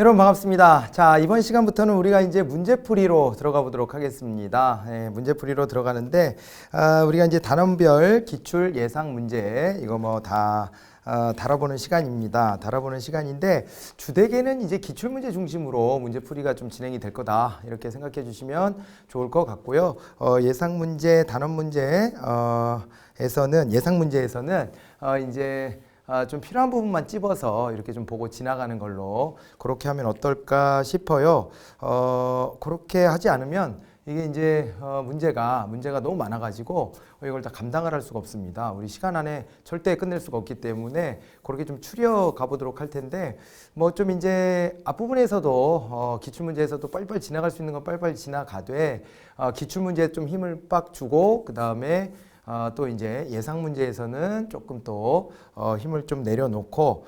여러분 반갑습니다. 자, 이번 시간부터는 우리가 이제 문제풀이로 들어가 보도록 하겠습니다. 문제풀이로 들어가는데 우리가 이제 단원별 기출 예상 문제 이거 뭐 다 다뤄보는 시간입니다. 다뤄보는 시간인데 주되게는 이제 기출문제 중심으로 문제풀이가 좀 진행이 될 거다 이렇게 생각해 주시면 좋을 것 같고요. 예상 문제, 단원 문제 예상 문제에서는 이제 좀 필요한 부분만 찝어서 이렇게 좀 보고 지나가는 걸로 그렇게 하면 어떨까 싶어요. 그렇게 하지 않으면 이게 이제 문제가 너무 많아가지고 이걸 다 감당을 할 수가 없습니다. 우리 시간 안에 절대 끝낼 수가 없기 때문에 그렇게 좀 추려 가보도록 할 텐데 뭐 좀 이제 앞부분에서도 기출문제에서도 빨리빨리 지나갈 수 있는 건 빨리빨리 지나가되 기출문제에 좀 힘을 빡 주고 그 다음에 또 이제 예상 문제에서는 조금 또 힘을 좀 내려놓고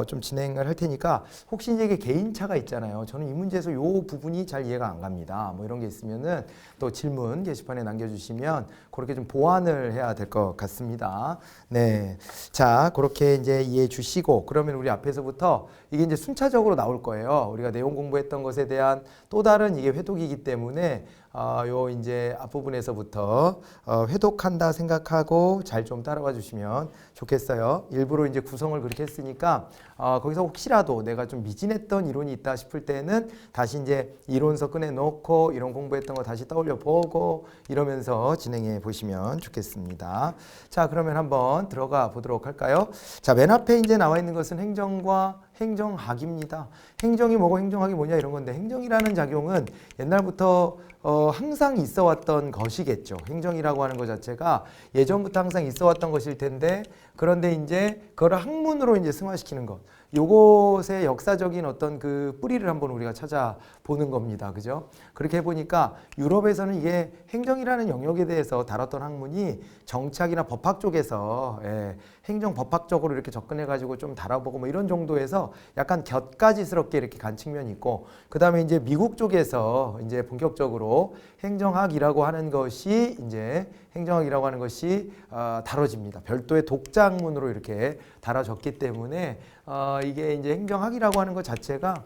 좀 진행을 할 테니까 혹시 이제 이게 개인차가 있잖아요. 저는 이 문제에서 요 부분이 잘 이해가 안 갑니다. 뭐 이런 게 있으면은 또 질문 게시판에 남겨주시면 그렇게 좀 보완을 해야 될 것 같습니다. 네, 자 그렇게 이제 이해해 주시고 그러면 우리 앞에서부터 이게 이제 순차적으로 나올 거예요. 우리가 내용 공부했던 것에 대한 또 다른 이게 회독이기 때문에 요 이제 앞부분에서부터 회독한다 생각하고 잘 좀 따라와 주시면 좋겠어요. 일부러 이제 구성을 그렇게 했으니까 거기서 혹시라도 내가 좀 미진했던 이론이 있다 싶을 때는 다시 이제 이론서 꺼내 놓고 이론 공부했던 거 다시 떠올려 보고 이러면서 진행해 보시면 좋겠습니다. 자, 그러면 한번 들어가 보도록 할까요? 자, 맨 앞에 이제 나와 있는 것은 행정과 행정학입니다. 행정이 뭐고 행정학이 뭐냐 이런 건데 행정이라는 작용은 옛날부터 항상 있어 왔던 것이겠죠. 행정이라고 하는 것 자체가 예전부터 항상 있어 왔던 것일 텐데 그런데 이제 그걸 학문으로 이제 승화시키는 것. 요것의 역사적인 어떤 그 뿌리를 한번 우리가 찾아보는 겁니다. 그죠? 그렇게 해보니까 유럽에서는 이게 행정이라는 영역에 대해서 다뤘던 학문이 정치학이나 법학 쪽에서 행정 법학적으로 이렇게 접근해가지고 좀 다뤄보고 뭐 이런 정도에서 약간 곁가지스럽게 이렇게 간 측면이 있고 그 다음에 이제 미국 쪽에서 이제 본격적으로 행정학이라고 하는 것이 다뤄집니다. 별도의 독자 학문으로 이렇게 다뤄졌기 때문에 이게 이제 행정학이라고 하는 것 자체가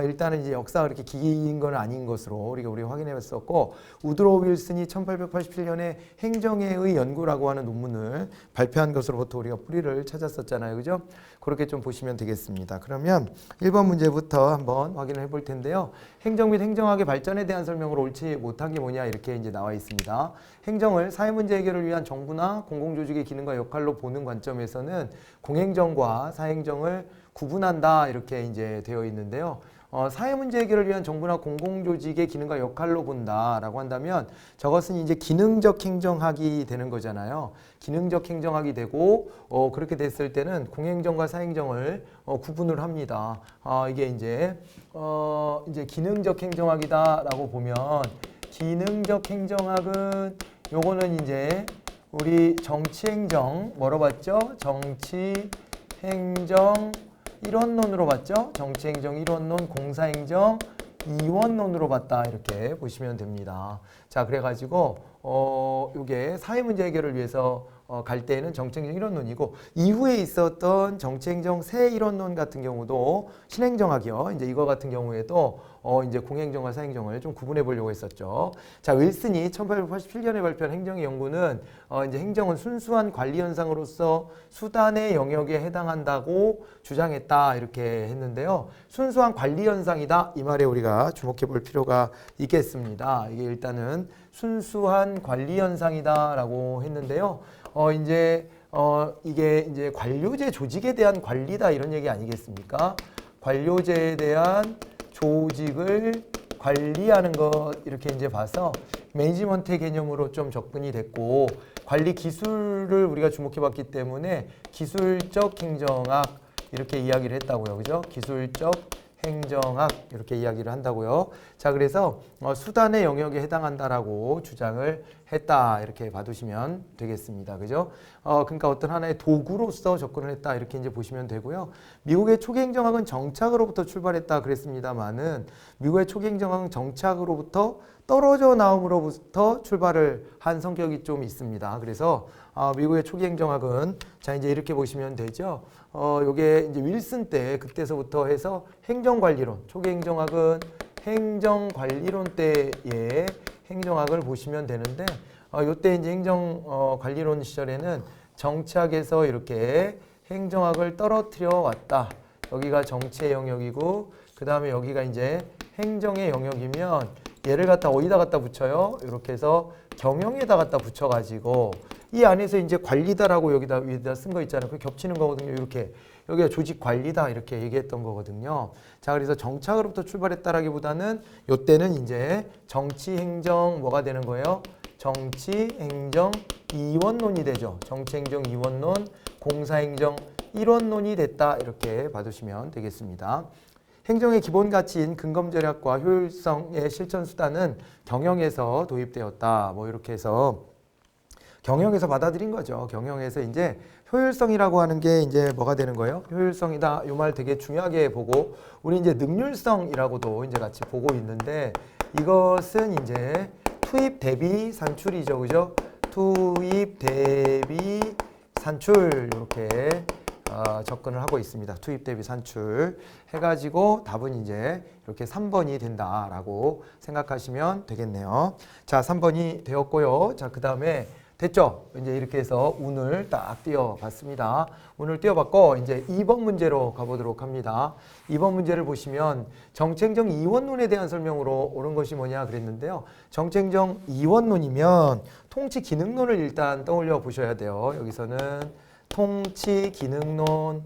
일단은 이제 역사가 그렇게 긴 건 아닌 것으로 우리가 확인해봤었고 우드로 윌슨이 1887년에 행정회의 연구라고 하는 논문을 발표한 것으로부터 우리가 뿌리를 찾았었잖아요. 그죠? 그렇게 좀 보시면 되겠습니다. 그러면 1번 문제부터 한번 확인을 해볼 텐데요. 행정 및 행정학의 발전에 대한 설명으로 옳지 못한 게 뭐냐 이렇게 이제 나와 있습니다. 행정을 사회 문제 해결을 위한 정부나 공공조직의 기능과 역할로 보는 관점에서는 공행정과 사행정을 구분한다 이렇게 이제 되어 있는데요. 사회 문제 해결을 위한 정부나 공공조직의 기능과 역할로 본다라고 한다면 저것은 이제 기능적 행정학이 되는 거잖아요. 기능적 행정학이 되고 그렇게 됐을 때는 공행정과 사행정을 구분을 합니다. 이게 이제 기능적 행정학이다라고 보면 기능적 행정학은 요거는 이제 우리 정치행정 뭐로 봤죠? 정치행정 1원론으로 봤죠? 정치행정 1원론, 공사행정 2원론으로 봤다 이렇게 보시면 됩니다. 자, 그래가지고 요게 사회문제 해결을 위해서 갈 때에는 정치행정 1원론이고 이후에 있었던 정치행정 새 1원론 같은 경우도 신행정학이요. 이제 이거 같은 경우에도 이제 공행정과 사행정을 좀 구분해 보려고 했었죠. 자, 윌슨이 1887년에 발표한 행정의 연구는 이제 행정은 순수한 관리 현상으로서 수단의 영역에 해당한다고 주장했다 이렇게 했는데요. 순수한 관리 현상이다 이 말에 우리가 주목해 볼 필요가 있겠습니다. 이게 일단은 순수한 관리 현상이다라고 했는데요. 이게 이제 관료제 조직에 대한 관리다 이런 얘기 아니겠습니까? 관료제에 대한 조직을 관리하는 것 이렇게 이제 봐서 매니지먼트의 개념으로 좀 접근이 됐고 관리 기술을 우리가 주목해 봤기 때문에 기술적 행정학 이렇게 이야기를 했다고요. 그죠? 기술적 행정학 이렇게 이야기를 한다고요. 자, 그래서 수단의 영역에 해당한다라고 주장을 했다 이렇게 봐두시면 되겠습니다. 그죠? 그러니까 어떤 하나의 도구로서 접근을 했다 이렇게 이제 보시면 되고요. 미국의 초기 행정학은 정착으로부터 출발했다 그랬습니다만은 미국의 초기 행정학은 정착으로부터 떨어져 나옴으로부터 출발을 한 성격이 좀 있습니다. 그래서 미국의 초기 행정학은 자 이제 이렇게 보시면 되죠. 요게 이제 윌슨 때 그때서부터 해서 행정관리론, 초기 행정학은 행정관리론 때의 행정학을 보시면 되는데 요때 이제 행정관리론 시절에는 정치학에서 이렇게 행정학을 떨어뜨려 왔다. 여기가 정치의 영역이고 그 다음에 여기가 이제 행정의 영역이면 얘를 갖다 어디다 갖다 붙여요? 이렇게 해서 경영에다 갖다 붙여가지고 이 안에서 이제 관리다라고 여기다 위에다 쓴 거 있잖아요. 그 겹치는 거거든요. 이렇게 여기가 조직 관리다 이렇게 얘기했던 거거든요. 자, 그래서 정착으로부터 출발했다라기보다는 요때는 이제 정치 행정 뭐가 되는 거예요? 정치 행정 이원론이 되죠. 정치 행정 이원론, 공사 행정 일원론이 됐다 이렇게 봐두시면 되겠습니다. 행정의 기본 가치인 근검절약과 효율성의 실천 수단은 경영에서 도입되었다. 뭐 이렇게 해서 경영에서 받아들인 거죠. 경영에서 이제 효율성이라고 하는 게 이제 뭐가 되는 거예요? 효율성이다. 이 말 되게 중요하게 보고 우리 이제 능률성이라고도 이제 같이 보고 있는데 이것은 이제 투입 대비 산출이죠. 그죠? 투입 대비 산출 이렇게 접근을 하고 있습니다. 투입 대비 산출 해가지고 답은 이제 이렇게 3번이 된다라고 생각하시면 되겠네요. 자, 3번이 되었고요. 자, 그 다음에 됐죠? 이제 이렇게 해서 운을 딱 띄워봤습니다. 운을 띄워봤고 이제 2번 문제로 가보도록 합니다. 2번 문제를 보시면 정치행정 이원론에 대한 설명으로 옳은 것이 뭐냐 그랬는데요. 정치행정 이원론이면 통치기능론을 일단 떠올려 보셔야 돼요. 여기서는 통치기능론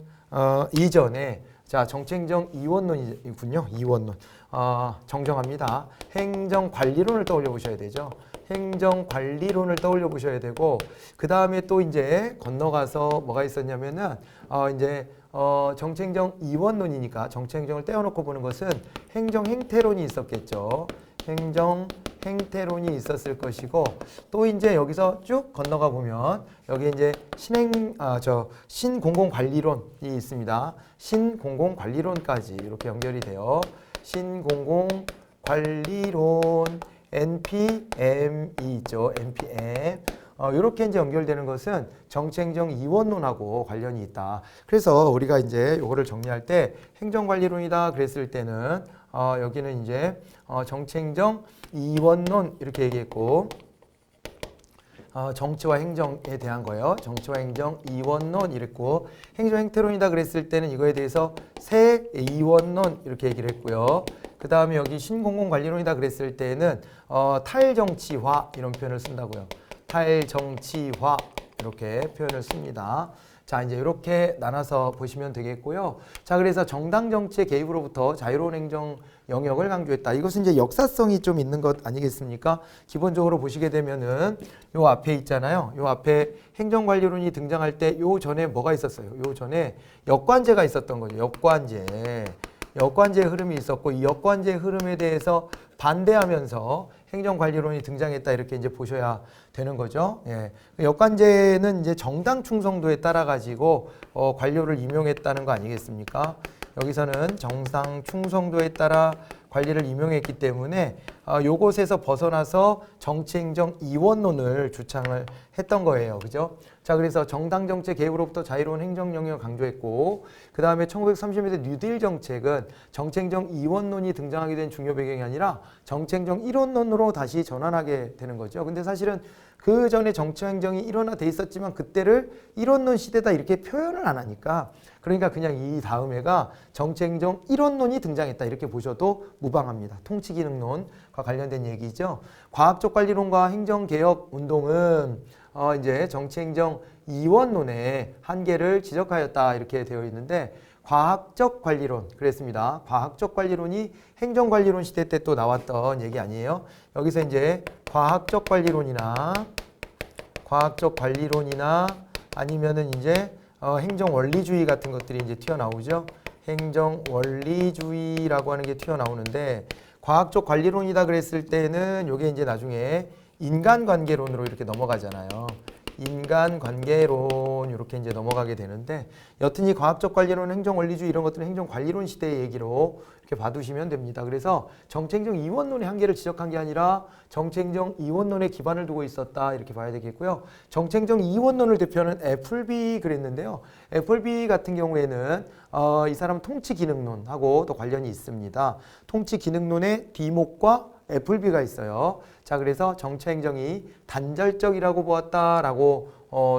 이전에 자 정치행정 이원론이군요. 이원론 정정합니다. 행정관리론을 떠올려 보셔야 되죠. 행정관리론을 떠올려 보셔야 되고 그 다음에 또 이제 건너가서 뭐가 있었냐면은 이제 정치행정 이원론이니까 정치행정을 떼어놓고 보는 것은 행정행태론이 있었겠죠. 행정행태론이 있었을 것이고 또 이제 여기서 쭉 건너가 보면 여기 이제 신공공관리론이 있습니다. 신공공관리론까지 이렇게 연결이 돼요. 신공공관리론 NPM이 있죠. NPM. 이렇게 이제 연결되는 것은 정치행정 이원론하고 관련이 있다. 그래서 우리가 이제 요거를 정리할 때 행정관리론이다 그랬을 때는 여기는 이제 정치행정 이원론 이렇게 얘기했고 정치와 행정에 대한 거예요. 정치와 행정 이원론 이랬고 행정행태론이다 그랬을 때는 이거에 대해서 새 이원론 이렇게 얘기를 했고요. 그 다음에 여기 신공공관리론이다 그랬을 때는 탈정치화 이런 표현을 쓴다고요. 탈정치화 이렇게 표현을 씁니다. 자 이제 이렇게 나눠서 보시면 되겠고요. 자 그래서 정당 정치의 개입으로부터 자유로운 행정 영역을 강조했다. 이것은 이제 역사성이 좀 있는 것 아니겠습니까? 기본적으로 보시게 되면은 요 앞에 있잖아요. 요 앞에 행정관리론이 등장할 때 요 전에 뭐가 있었어요? 요 전에 역관제가 있었던 거죠. 역관제의 흐름이 있었고 이 역관제의 흐름에 대해서 반대하면서 행정관리론이 등장했다 이렇게 이제 보셔야 되는 거죠. 예. 역관제는 이제 정당 충성도에 따라 가지고 관료를 임용했다는 거 아니겠습니까? 여기서는 정상 충성도에 따라 관리를 임용했기 때문에 요것에서 벗어나서 정치행정 이원론을 주창을 했던 거예요. 그죠? 자, 그래서 정당 정책 개입으로부터 자유로운 행정 영역을 강조했고 그 다음에 1930년대 뉴딜 정책은 정치행정 이원론이 등장하게 된 중요 배경이 아니라 정치행정 일원론으로 다시 전환하게 되는 거죠. 근데 사실은 그 전에 정치행정이 일원화돼 있었지만 그때를 일원론 시대다 이렇게 표현을 안 하니까 그러니까 그냥 이 다음 해가 정치행정 일원론이 등장했다 이렇게 보셔도 무방합니다. 통치기능론과 관련된 얘기죠. 과학적 관리론과 행정개혁 운동은 이제 정치행정 이원론의 한계를 지적하였다 이렇게 되어 있는데 과학적 관리론 그랬습니다. 과학적 관리론이 행정관리론 시대 때 또 나왔던 얘기 아니에요. 여기서 이제 과학적 관리론이나 아니면은 이제 행정원리주의 같은 것들이 이제 튀어나오죠. 행정원리주의라고 하는 게 튀어나오는데 과학적 관리론이다 그랬을 때는 요게 이제 나중에 인간관계론으로 이렇게 넘어가잖아요. 인간관계론 이렇게 이제 넘어가게 되는데 여튼 이 과학적 관리론, 행정원리주의 이런 것들은 행정관리론 시대의 얘기로 이렇게 봐두시면 됩니다. 그래서 정책행정 이원론의 한계를 지적한 게 아니라 정책행정 이원론에 기반을 두고 있었다 이렇게 봐야 되겠고요. 정책행정 이원론을 대표하는 애플비 그랬는데요. 애플비 같은 경우에는 이 사람 통치기능론하고 또 관련이 있습니다. 통치기능론의 뒤목과 애플비가 있어요. 자, 그래서 정치행정이 단절적이라고 보았다라고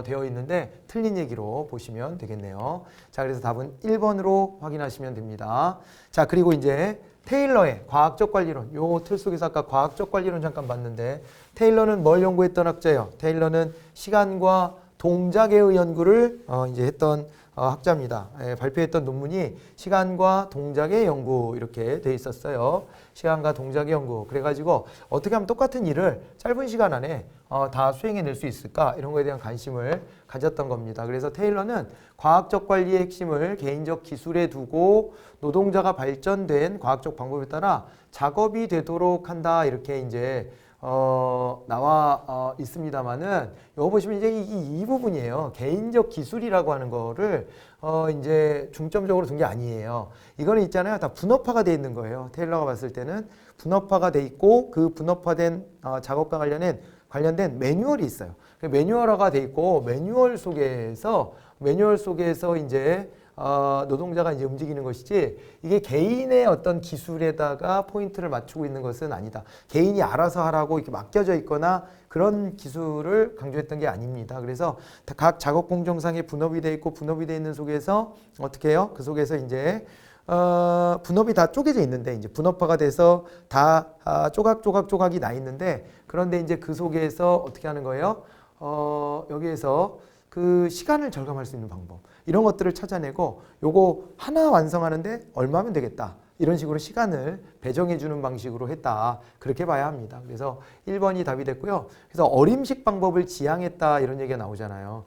되어 있는데 틀린 얘기로 보시면 되겠네요. 자, 그래서 답은 1번으로 확인하시면 됩니다. 자, 그리고 이제 테일러의 과학적 관리론, 요 틀 속에서 아까 과학적 관리론 잠깐 봤는데 테일러는 뭘 연구했던 학자예요? 테일러는 시간과 동작의 연구를 이제 했던 학자입니다. 발표했던 논문이 시간과 동작의 연구 이렇게 돼 있었어요. 시간과 동작의 연구. 그래가지고 어떻게 하면 똑같은 일을 짧은 시간 안에 다 수행해낼 수 있을까? 이런 거에 대한 관심을 가졌던 겁니다. 그래서 테일러는 과학적 관리의 핵심을 개인적 기술에 두고 노동자가 발전된 과학적 방법에 따라 작업이 되도록 한다. 이렇게 이제 나와 있습니다만은 요거 보시면 이제 이 부분이에요. 개인적 기술이라고 하는 거를 이제 중점적으로 둔 게 아니에요. 이거는 있잖아요. 다 분업화가 돼 있는 거예요. 테일러가 봤을 때는 분업화가 돼 있고 그 분업화된 작업과 관련된 매뉴얼이 있어요. 매뉴얼화가 돼 있고 매뉴얼 속에서 이제 노동자가 이제 움직이는 것이지 이게 개인의 어떤 기술에다가 포인트를 맞추고 있는 것은 아니다. 개인이 알아서 하라고 이렇게 맡겨져 있거나 그런 기술을 강조했던 게 아닙니다. 그래서 각 작업 공정상에 분업이 돼 있고 분업이 돼 있는 속에서 어떻게 해요? 그 속에서 이제 분업이 다 쪼개져 있는데 이제 분업화가 돼서 다 조각이 나 있는데 그런데 이제 그 속에서 어떻게 하는 거예요? 여기에서 그 시간을 절감할 수 있는 방법 이런 것들을 찾아내고 요거 하나 완성하는데 얼마면 되겠다 이런 식으로 시간을 배정해 주는 방식으로 했다 그렇게 봐야 합니다. 그래서 1번이 답이 됐고요. 그래서 어림식 방법을 지향했다 이런 얘기가 나오잖아요.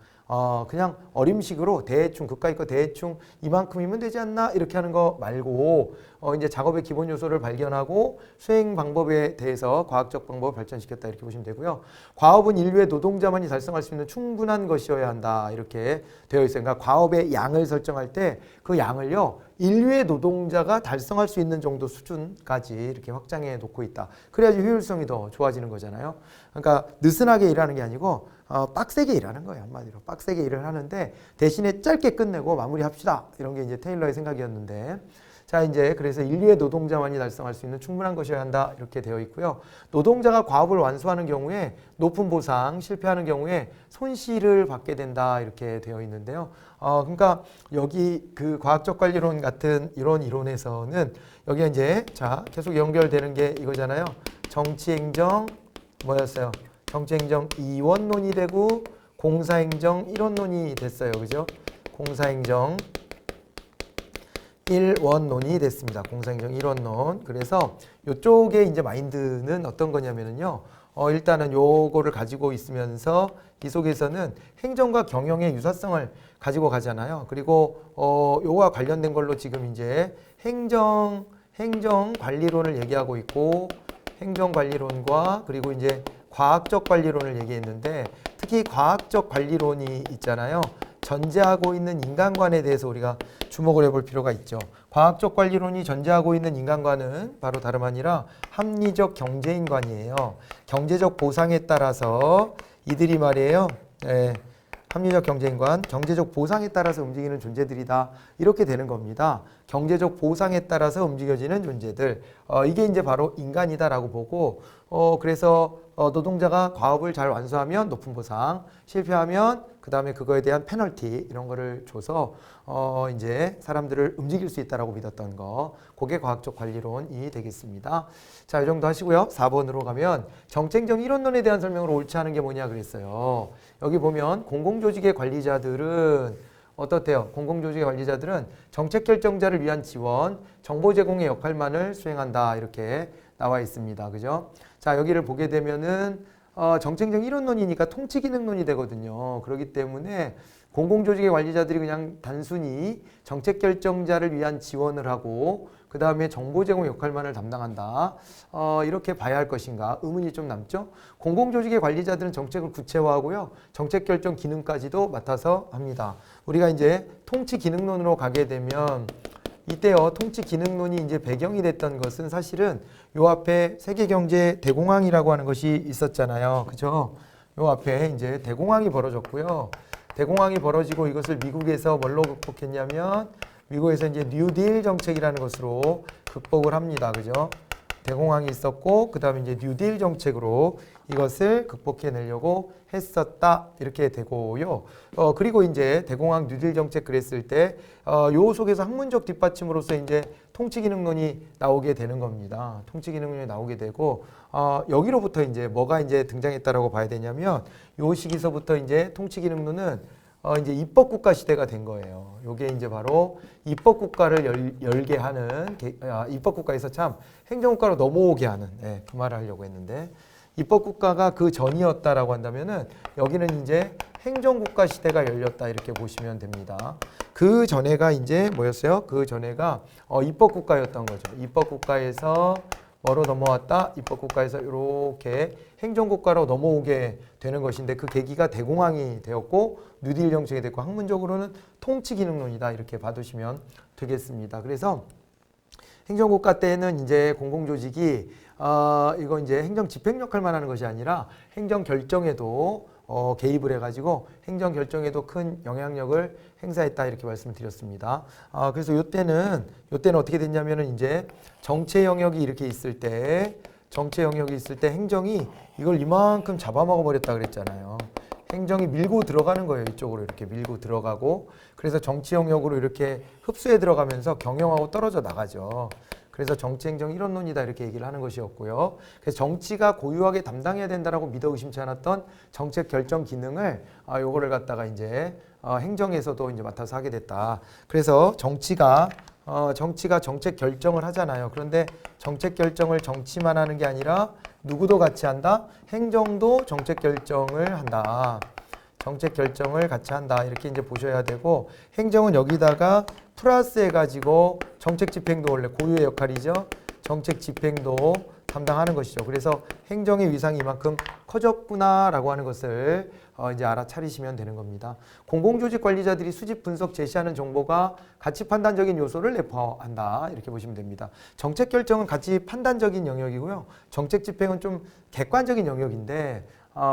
그냥 어림식으로 대충 그까이 거 대충 이만큼이면 되지 않나 이렇게 하는 거 말고 이제 작업의 기본 요소를 발견하고 수행 방법에 대해서 과학적 방법을 발전시켰다 이렇게 보시면 되고요. 과업은 인류의 노동자만이 달성할 수 있는 충분한 것이어야 한다 이렇게 되어 있어요. 그러니까 과업의 양을 설정할 때 그 양을요 인류의 노동자가 달성할 수 있는 정도 수준까지 이렇게 확장해 놓고 있다. 그래야지 효율성이 더 좋아지는 거잖아요. 그러니까 느슨하게 일하는 게 아니고 빡세게 일하는 거예요. 한마디로 빡세게 일을 하는데 대신에 짧게 끝내고 마무리합시다. 이런 게 이제 테일러의 생각이었는데 자 이제 그래서 인류의 노동자만이 달성할 수 있는 충분한 것이어야 한다 이렇게 되어 있고요. 노동자가 과업을 완수하는 경우에 높은 보상, 실패하는 경우에 손실을 받게 된다 이렇게 되어 있는데요. 그러니까 여기 그 과학적 관리론 같은 이런 이론에서는 여기에 이제 자 계속 연결되는 게 이거잖아요. 정치행정 뭐였어요? 정치행정 이원론이 되고 공사행정 일원론이 됐어요. 그죠? 공사행정 1원론이 됐습니다. 공사행정 1원론. 그래서 이쪽에 이제 마인드는 어떤 거냐면은요. 일단은 요거를 가지고 있으면서 이 속에서는 행정과 경영의 유사성을 가지고 가잖아요. 그리고 요거와 관련된 걸로 지금 이제 행정관리론을 얘기하고 있고 행정관리론과 그리고 이제 과학적 관리론을 얘기했는데 특히 과학적 관리론이 있잖아요. 전제하고 있는 인간관에 대해서 우리가 주목을 해볼 필요가 있죠. 과학적 관리론이 전제하고 있는 인간관은 바로 다름 아니라 합리적 경제인관이에요. 경제적 보상에 따라서 이들이 말이에요. 합리적 경제인관, 경제적 보상에 따라서 움직이는 존재들이다. 이렇게 되는 겁니다. 경제적 보상에 따라서 움직여지는 존재들. 이게 이제 바로 인간이다라고 보고, 그래서 노동자가 과업을 잘 완수하면 높은 보상, 실패하면 그 다음에 그거에 대한 페널티 이런 거를 줘서 이제 사람들을 움직일 수 있다라고 믿었던 거. 그게 과학적 관리론이 되겠습니다. 자, 이 정도 하시고요. 4번으로 가면 정책적 이론론에 대한 설명을 옳지 않은 게 뭐냐 그랬어요. 여기 보면 공공조직의 관리자들은 어떻대요? 공공조직의 관리자들은 정책 결정자를 위한 지원, 정보 제공의 역할만을 수행한다. 이렇게 나와 있습니다. 그죠? 자, 여기를 보게 되면은 정책적 이론론이니까 통치기능론이 되거든요. 그렇기 때문에 공공조직의 관리자들이 그냥 단순히 정책 결정자를 위한 지원을 하고 그 다음에 정보 제공 역할만을 담당한다. 이렇게 봐야 할 것인가 의문이 좀 남죠. 공공조직의 관리자들은 정책을 구체화하고요. 정책 결정 기능까지도 맡아서 합니다. 우리가 이제 통치 기능론으로 가게 되면 이때요, 통치 기능론이 이제 배경이 됐던 것은 사실은 요 앞에 세계경제 대공황이라고 하는 것이 있었잖아요. 그죠? 요 앞에 이제 대공황이 벌어졌고요. 대공황이 벌어지고 이것을 미국에서 뭘로 극복했냐면 미국에서 이제 뉴딜 정책이라는 것으로 극복을 합니다. 그죠? 대공황이 있었고 그 다음에 이제 뉴딜 정책으로 이것을 극복해내려고 했었다 이렇게 되고요. 그리고 이제 대공황 뉴딜 정책 그랬을 때 요 속에서 학문적 뒷받침으로서 이제 통치기능론이 나오게 되는 겁니다. 통치기능론이 나오게 되고 여기로부터 이제 뭐가 이제 등장했다라고 봐야 되냐면 요 시기서부터 이제 통치기능론은 이제 입법국가 시대가 된 거예요. 요게 이제 바로 입법국가를 열게 하는, 입법국가에서 참 행정국가로 넘어오게 하는, 그 말을 하려고 했는데, 입법국가가 그 전이었다라고 한다면은, 여기는 이제 행정국가 시대가 열렸다, 이렇게 보시면 됩니다. 그 전에가 이제 뭐였어요? 그 전에가 입법국가였던 거죠. 입법국가에서 뭐로 넘어왔다? 입법국가에서 이렇게 행정국가로 넘어오게 되는 것인데 그 계기가 대공황이 되었고 뉴딜 정책이 됐고 학문적으로는 통치기능론이다 이렇게 봐두시면 되겠습니다. 그래서 행정국가 때는 이제 공공조직이 이거 이제 행정 집행 역할만 하는 것이 아니라 행정 결정에도 개입을 해가지고 행정 결정에도 큰 영향력을 행사했다 이렇게 말씀을 드렸습니다. 그래서 요때는 어떻게 됐냐면은 이제 정체 영역이 이렇게 있을 때 행정이 이걸 이만큼 잡아먹어 버렸다 그랬잖아요. 행정이 밀고 들어가는 거예요. 이쪽으로 이렇게 밀고 들어가고 그래서 정치 영역으로 이렇게 흡수해 들어가면서 경영하고 떨어져 나가죠. 그래서 정치행정 이론론이다 이렇게 얘기를 하는 것이었고요. 그래서 정치가 고유하게 담당해야 된다라고 믿어 의심치 않았던 정책 결정 기능을 요거를 갖다가 이제 행정에서도 이제 맡아서 하게 됐다. 그래서 정치가 정책 결정을 하잖아요. 그런데 정책 결정을 정치만 하는 게 아니라 누구도 같이 한다? 행정도 정책 결정을 한다. 정책 결정을 같이 한다. 이렇게 이제 보셔야 되고 행정은 여기다가 플러스 해가지고 정책 집행도 원래 고유의 역할이죠. 정책 집행도 담당하는 것이죠. 그래서 행정의 위상이 이만큼 커졌구나라고 하는 것을 이제 알아차리시면 되는 겁니다. 공공조직 관리자들이 수집, 분석, 제시하는 정보가 가치 판단적인 요소를 내포한다. 이렇게 보시면 됩니다. 정책 결정은 가치 판단적인 영역이고요. 정책 집행은 좀 객관적인 영역인데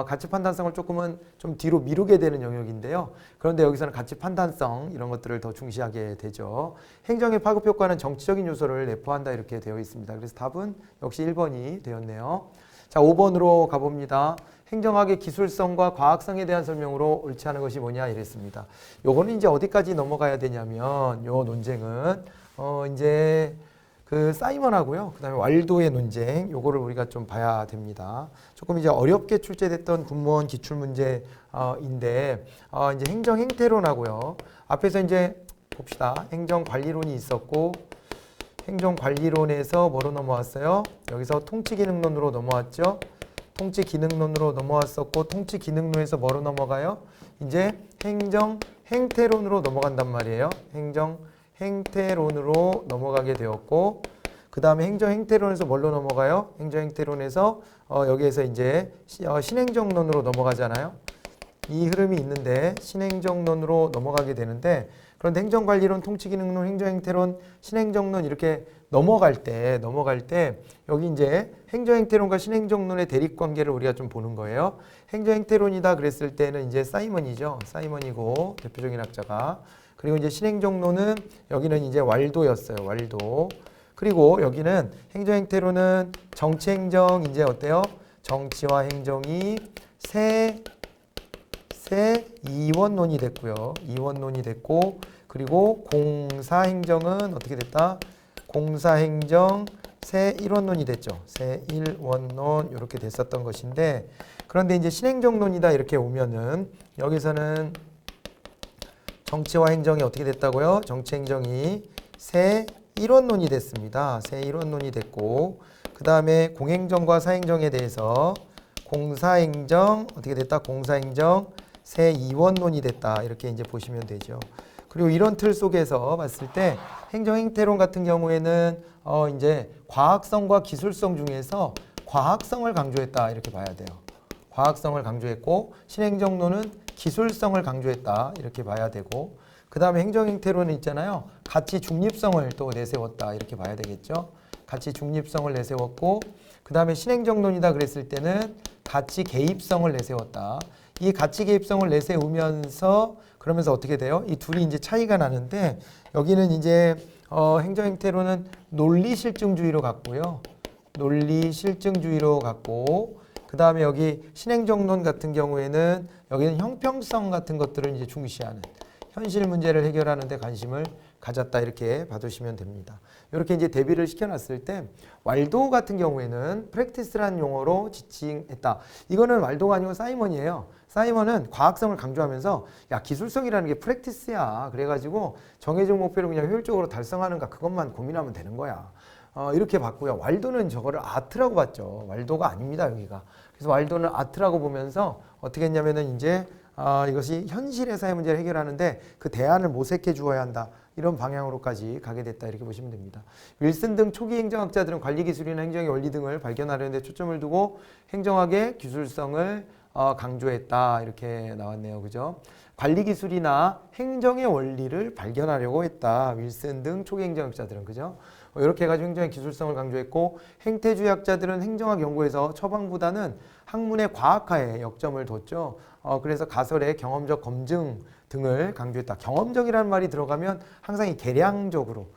가치 판단성을 조금은 좀 뒤로 미루게 되는 영역인데요. 그런데 여기서는 가치 판단성 이런 것들을 더 중시하게 되죠. 행정의 파급 효과는 정치적인 요소를 내포한다 이렇게 되어 있습니다. 그래서 답은 역시 1번이 되었네요. 자, 5번으로 가봅니다. 행정학의 기술성과 과학성에 대한 설명으로 옳지 않은 것이 뭐냐 이랬습니다. 요거는 이제 어디까지 넘어가야 되냐면 요 논쟁은 이제 그 사이먼하고요. 그다음에 왈도의 논쟁 요거를 우리가 좀 봐야 됩니다. 조금 이제 어렵게 출제됐던 군무원 기출 문제인데 이제 행정 행태론하고요. 앞에서 이제 봅시다. 행정 관리론이 있었고 행정 관리론에서 뭐로 넘어왔어요? 여기서 통치 기능론으로 넘어왔죠. 통치 기능론으로 넘어왔었고 통치 기능론에서 뭐로 넘어가요? 이제 행정 행태론으로 넘어간단 말이에요. 행정 행태론으로 넘어가게 되었고 그 다음에 행정 행태론에서 뭘로 넘어가요? 행정 행태론에서 여기에서 이제 신행정론으로 넘어가잖아요. 이 흐름이 있는데 신행정론으로 넘어가게 되는데 그런데 행정관리론, 통치기능론, 행정행태론, 신행정론 이렇게 넘어갈 때 여기 이제 행정행태론과 신행정론의 대립관계를 우리가 좀 보는 거예요. 행정행태론이다 그랬을 때는 이제 사이먼이죠. 사이먼이고 대표적인 학자가. 그리고 이제 신행정론은 여기는 이제 왈도였어요. 왈도. 그리고 여기는 행정행태론은 정치행정 이제 어때요? 정치와 행정이 새 이원론이 됐고요. 이원론이 됐고 그리고 공사행정은 어떻게 됐다? 공사행정 새 일원론이 됐죠. 새 일원론 이렇게 됐었던 것인데 그런데 이제 신행정론이다 이렇게 오면은 여기서는 정치와 행정이 어떻게 됐다고요? 정치 행정이 새 일원론이 됐습니다. 새 일원론이 됐고 그 다음에 공행정과 사행정에 대해서 공사행정 어떻게 됐다? 공사행정 새 이원론이 됐다. 이렇게 이제 보시면 되죠. 그리고 이런 틀 속에서 봤을 때 행정행태론 같은 경우에는 이제 과학성과 기술성 중에서 과학성을 강조했다 이렇게 봐야 돼요. 과학성을 강조했고 신행정론은 기술성을 강조했다 이렇게 봐야 되고, 그 다음에 행정행태론은 있잖아요. 가치 중립성을 또 내세웠다 이렇게 봐야 되겠죠. 가치 중립성을 내세웠고, 그 다음에 신행정론이다 그랬을 때는 가치 개입성을 내세웠다. 이 가치 개입성을 내세우면서 그러면서 어떻게 돼요? 이 둘이 이제 차이가 나는데, 여기는 이제 행정행태론은 논리실증주의로 갔고요. 논리실증주의로 갔고, 그 다음에 여기 신행정론 같은 경우에는 여기는 형평성 같은 것들을 이제 중시하는, 현실 문제를 해결하는 데 관심을 가졌다 이렇게 봐두시면 됩니다. 이렇게 이제 대비를 시켜놨을 때 왈도 같은 경우에는 프랙티스라는 용어로 지칭했다. 이거는 왈도가 아니고 사이먼이에요. 사이먼은 과학성을 강조하면서 야, 기술성이라는 게 프랙티스야. 그래가지고 정해진 목표를 그냥 효율적으로 달성하는가 그것만 고민하면 되는 거야. 이렇게 봤고요. 왈도는 저거를 아트라고 봤죠. 왈도가 아닙니다, 여기가. 그래서 왈도는 아트라고 보면서 어떻게 했냐면은 이제 이것이 현실의 사회 문제를 해결하는데 그 대안을 모색해 주어야 한다. 이런 방향으로까지 가게 됐다 이렇게 보시면 됩니다. 윌슨 등 초기 행정학자들은 관리기술이나 행정의 원리 등을 발견하려는 데 초점을 두고 행정학의 기술성을 강조했다 이렇게 나왔네요. 그죠? 관리기술이나 행정의 원리를 발견하려고 했다. 윌슨 등 초기 행정학자들은. 그죠? 이렇게 해가지고 행정의 기술성을 강조했고, 행태주의학자들은 행정학 연구에서 처방보다는 학문의 과학화에 역점을 뒀죠. 그래서 가설의 경험적 검증 등을 강조했다. 경험적이라는 말이 들어가면 항상 이 계량적으로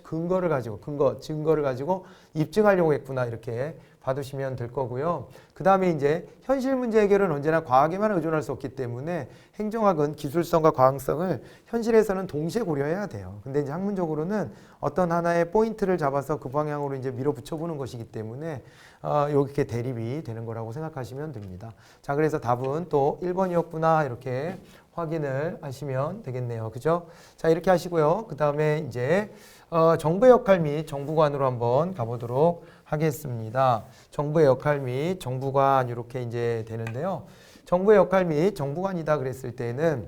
근거를 가지고 입증하려고 했구나 이렇게 봐두시면 될 거고요. 그 다음에 이제 현실 문제 해결은 언제나 과학에만 의존할 수 없기 때문에 행정학은 기술성과 과학성을 현실에서는 동시에 고려해야 돼요. 근데 이제 학문적으로는 어떤 하나의 포인트를 잡아서 그 방향으로 이제 밀어붙여 보는 것이기 때문에 이렇게 대립이 되는 거라고 생각하시면 됩니다. 자, 그래서 답은 또 1번이었구나 이렇게 확인을 하시면 되겠네요. 그죠? 자, 이렇게 하시고요. 그 다음에 이제 정부의 역할 및 정부관으로 한번 가보도록 하겠습니다. 정부의 역할 및 정부관 이렇게 이제 되는데요. 정부의 역할 및 정부관이다 그랬을 때는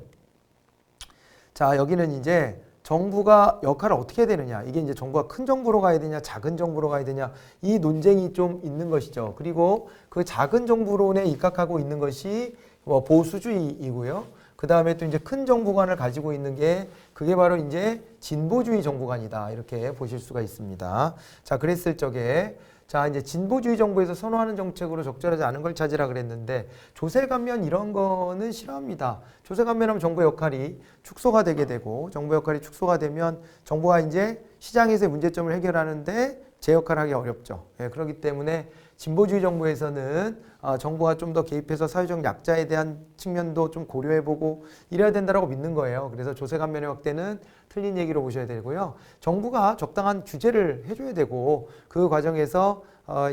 자, 여기는 이제 정부가 역할을 어떻게 해야 되느냐. 이게 이제 정부가 큰 정부로 가야 되냐, 작은 정부로 가야 되냐. 이 논쟁이 좀 있는 것이죠. 그리고 그 작은 정부론에 입각하고 있는 것이 보수주의이고요. 그 다음에 또 이제 큰 정부관을 가지고 있는 게 그게 바로 이제 진보주의 정부관이다. 이렇게 보실 수가 있습니다. 자, 그랬을 적에 자, 이제 진보주의 정부에서 선호하는 정책으로 적절하지 않은 걸 찾으라 그랬는데 조세감면 이런 거는 싫어합니다. 조세감면하면 정부의 역할이 축소가 되게 되고 정부 역할이 축소가 되면 정부가 이제 시장에서의 문제점을 해결하는데 제 역할을 하기 어렵죠. 예, 그렇기 때문에 진보주의 정부에서는 정부가 좀 더 개입해서 사회적 약자에 대한 측면도 좀 고려해보고 이래야 된다고 믿는 거예요. 그래서 조세감면의 확대는 틀린 얘기로 보셔야 되고요. 정부가 적당한 규제를 해줘야 되고 그 과정에서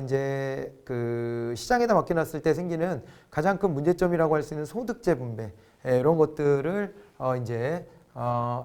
이제 그 시장에다 맡겨놨을 때 생기는 가장 큰 문제점이라고 할 수 있는 소득재 분배 이런 것들을 이제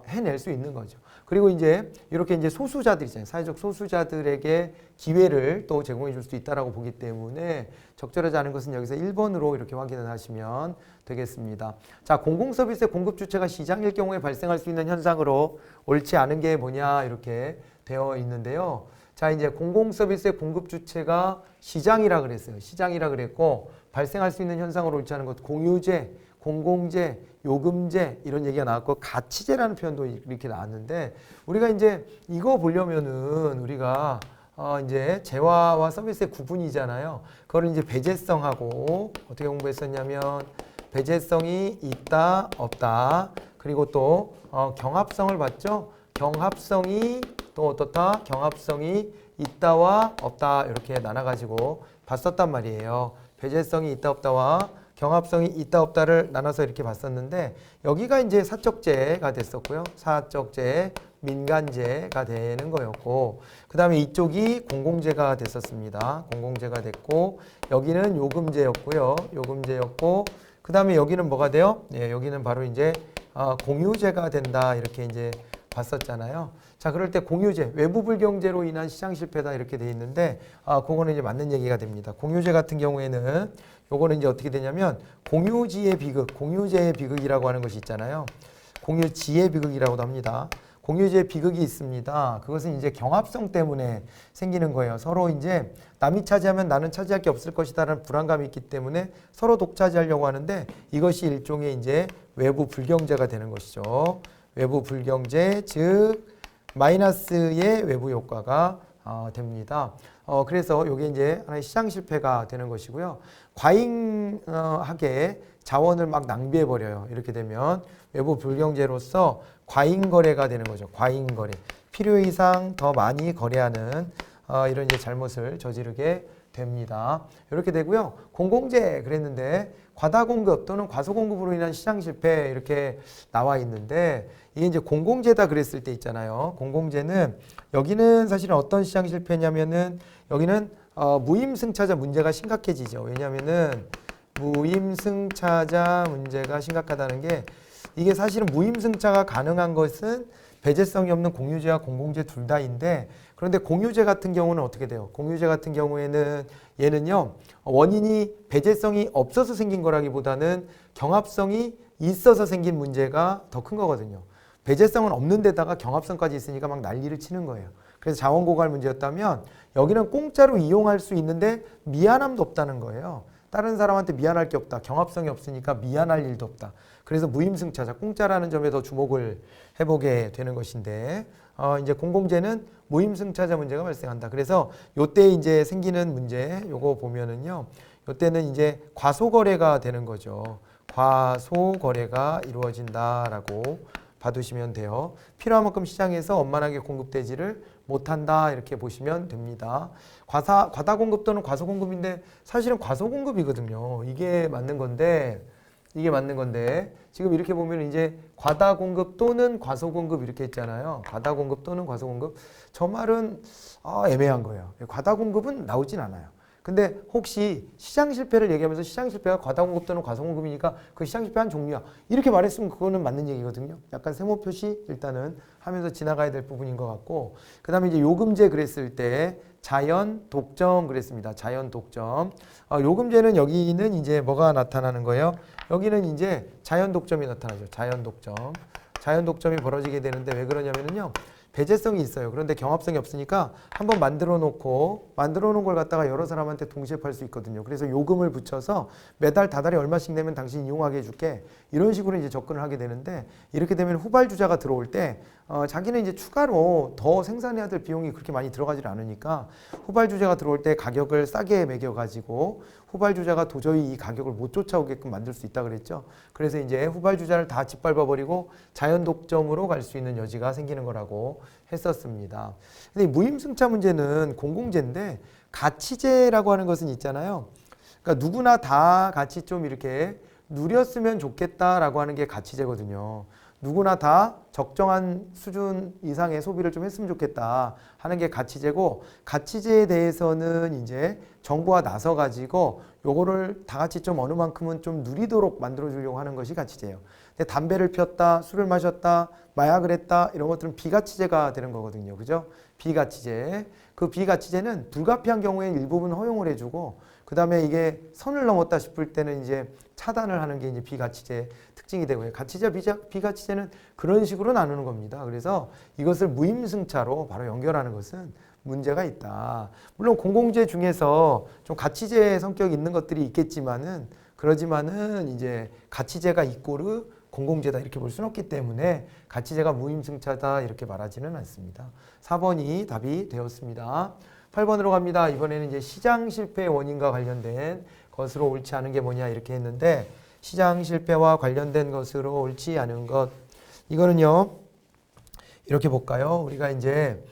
해낼 수 있는 거죠. 그리고 이제 이렇게 이제 소수자들 있잖아요. 사회적 소수자들에게 기회를 또 제공해 줄 수 있다라고 보기 때문에 적절하지 않은 것은 여기서 1번으로 이렇게 확인을 하시면 되겠습니다. 자, 공공서비스의 공급 주체가 시장일 경우에 발생할 수 있는 현상으로 옳지 않은 게 뭐냐 이렇게 되어 있는데요. 자, 이제 공공서비스의 공급 주체가 시장이라 그랬어요. 시장이라 그랬고 발생할 수 있는 현상으로 옳지 않은 것 공유제, 공공재, 요금제 이런 얘기가 나왔고 가치제라는 표현도 이렇게 나왔는데 우리가 이제 이거 보려면은 우리가 이제 재화와 서비스의 구분이잖아요. 그걸 이제 배제성하고 어떻게 공부했었냐면 배제성이 있다 없다 그리고 또 경합성을 봤죠. 경합성이 또 어떻다? 경합성이 있다와 없다 이렇게 나눠가지고 봤었단 말이에요. 배제성이 있다 없다와 경합성이 있다 없다를 나눠서 이렇게 봤었는데 여기가 이제 사적재가 됐었고요. 사적재, 민간재가 되는 거였고 그 다음에 이쪽이 공공재가 됐었습니다. 공공재가 됐고 여기는 요금제였고요. 요금제였고 그 다음에 여기는 뭐가 돼요? 예, 여기는 바로 이제 공유재가 된다 이렇게 이제 봤었잖아요. 자, 그럴 때 공유재, 외부 불경제로 인한 시장 실패다 이렇게 돼 있는데 그거는 이제 맞는 얘기가 됩니다. 공유재 같은 경우에는 요거는 이제 어떻게 되냐면 공유지의 비극, 공유재의 비극이라고 하는 것이 있잖아요. 공유지의 비극이라고도 합니다. 공유지의 비극이 있습니다. 그것은 이제 경합성 때문에 생기는 거예요. 서로 이제 남이 차지하면 나는 차지할 게 없을 것이다라는 불안감이 있기 때문에 서로 독차지하려고 하는데 이것이 일종의 이제 외부 불경제가 되는 것이죠. 외부 불경제, 즉 마이너스의 외부 효과가 됩니다. 그래서 이게 이제 하나의 시장 실패가 되는 것이고요. 과잉하게 자원을 막 낭비해 버려요. 이렇게 되면 외부 불경제로서 과잉 거래가 되는 거죠. 과잉 거래. 필요 이상 더 많이 거래하는 이런 이제 잘못을 저지르게 됩니다. 이렇게 되고요. 공공재 그랬는데 과다 공급 또는 과소 공급으로 인한 시장 실패 이렇게 나와 있는데 이게 이제 공공재다 그랬을 때 있잖아요. 공공재는 여기는 사실은 어떤 시장 실패냐면은 여기는 무임승차자 문제가 심각해지죠. 왜냐하면은 무임승차자 문제가 심각하다는 게 이게 사실은 무임승차가 가능한 것은 배제성이 없는 공유제와 공공재 둘 다인데 그런데 공유제 같은 경우는 어떻게 돼요? 공유제 같은 경우에는 얘는요 원인이 배제성이 없어서 생긴 거라기보다는 경합성이 있어서 생긴 문제가 더 큰 거거든요. 배제성은 없는 데다가 경합성까지 있으니까 막 난리를 치는 거예요. 그래서 자원 고갈 문제였다면 여기는 공짜로 이용할 수 있는데 미안함도 없다는 거예요. 다른 사람한테 미안할 게 없다. 경합성이 없으니까 미안할 일도 없다. 그래서 무임승차자, 공짜라는 점에 더 주목을 해보게 되는 것인데 이제 공공재는 무임승차자 문제가 발생한다. 그래서 요때 이제 생기는 문제 요거 보면은요. 요때는 이제 과소거래가 되는 거죠. 과소거래가 이루어진다라고 봐두시면 돼요. 필요한 만큼 시장에서 원만하게 공급되지를 못한다 이렇게 보시면 됩니다. 과다 공급 또는 과소 공급인데 사실은 과소 공급이거든요. 이게 맞는 건데 지금 이렇게 보면 이제 과다 공급 또는 과소 공급 이렇게 있잖아요. 과다 공급 또는 과소 공급. 저 말은 애매한 거예요. 과다 공급은 나오진 않아요. 근데 혹시 시장 실패를 얘기하면서 시장 실패가 과다 공급 또는 과소 공급이니까 그 시장 실패 한 종류야. 이렇게 말했으면 그거는 맞는 얘기거든요. 약간 세모 표시 일단은 하면서 지나가야 될 부분인 것 같고 그 다음에 이제 요금제 그랬을 때 자연 독점 그랬습니다. 자연 독점. 요금제는 여기는 이제 뭐가 나타나는 거예요? 여기는 이제 자연 독점이 나타나죠. 자연 독점. 자연 독점이 벌어지게 되는데 왜 그러냐면요. 배제성이 있어요. 그런데 경합성이 없으니까 한번 만들어 놓은 걸 갖다가 여러 사람한테 동시에 팔 수 있거든요. 그래서 요금을 붙여서 매달 다달이 얼마씩 내면 당신 이용하게 해줄게. 이런 식으로 이제 접근을 하게 되는데 이렇게 되면 후발주자가 들어올 때 자기는 이제 추가로 더 생산해야 될 비용이 그렇게 많이 들어가질 않으니까 후발주자가 들어올 때 가격을 싸게 매겨가지고 후발주자가 도저히 이 가격을 못 쫓아오게끔 만들 수 있다 그랬죠. 그래서 이제 후발주자를 다 짓밟아버리고 자연 독점으로 갈 수 있는 여지가 생기는 거라고 했었습니다. 근데 이 무임승차 문제는 공공재인데 가치제라고 하는 것은 있잖아요. 그러니까 누구나 다 같이 좀 이렇게 누렸으면 좋겠다라고 하는 게 가치제거든요. 누구나 다 적정한 수준 이상의 소비를 좀 했으면 좋겠다 하는 게 가치제고 가치제에 대해서는 이제 정부가 나서 가지고 요거를 다 같이 좀 어느 만큼은 좀 누리도록 만들어 주려고 하는 것이 가치제예요. 근데 담배를 피웠다, 술을 마셨다, 마약을 했다 이런 것들은 비가치제가 되는 거거든요. 그죠? 비가치제. 그 비가치제는 불가피한 경우에 일부분 허용을 해주고 그 다음에 이게 선을 넘었다 싶을 때는 이제 차단을 하는 게 이제 비가치제 특징이 되고요. 가치제, 비가치제는 그런 식으로 나누는 겁니다. 그래서 이것을 무임승차로 바로 연결하는 것은 문제가 있다. 물론 공공재 중에서 좀 가치제 성격이 있는 것들이 있겠지만은 그러지만은 이제 가치제가 이꼬르 공공재다 이렇게 볼 수는 없기 때문에 가치제가 무임승차다 이렇게 말하지는 않습니다. 4번이 답이 되었습니다. 8번으로 갑니다. 이번에는 이제 시장 실패의 원인과 관련된 것으로 옳지 않은 게 뭐냐 이렇게 했는데 시장 실패와 관련된 것으로 옳지 않은 것 이거는요 이렇게 볼까요? 우리가 이제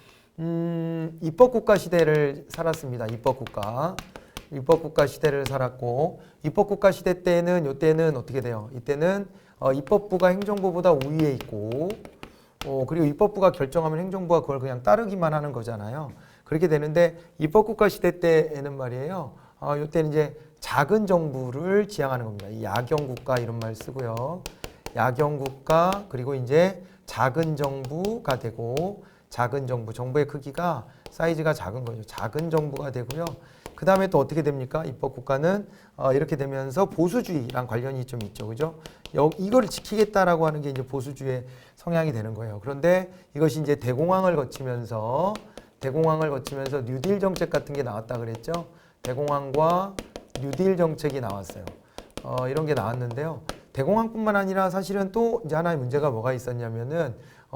입법국가 시대를 살았습니다. 입법국가 시대를 살았고 입법국가 시대 때는 이때는 어떻게 돼요? 이때는 입법부가 행정부보다 우위에 있고 그리고 입법부가 결정하면 행정부가 그걸 그냥 따르기만 하는 거잖아요. 그렇게 되는데 입법국가 시대 때에는 말이에요. 이때는 이제 작은 정부를 지향하는 겁니다. 이 야경국가 이런 말 쓰고요. 야경국가 그리고 이제 작은 정부가 되고 작은 정부, 정부의 크기가 사이즈가 작은 거죠. 작은 정부가 되고요. 그 다음에 또 어떻게 됩니까? 입법국가는 이렇게 되면서 보수주의랑 관련이 좀 있죠. 그죠? 이거를 지키겠다라고 하는 게 이제 보수주의의 성향이 되는 거예요. 그런데 이것이 이제 대공황을 거치면서 뉴딜 정책 같은 게 나왔다 그랬죠. 대공황과 뉴딜 정책이 나왔어요. 이런 게 나왔는데요. 대공황뿐만 아니라 사실은 또 이제 하나의 문제가 뭐가 있었냐면은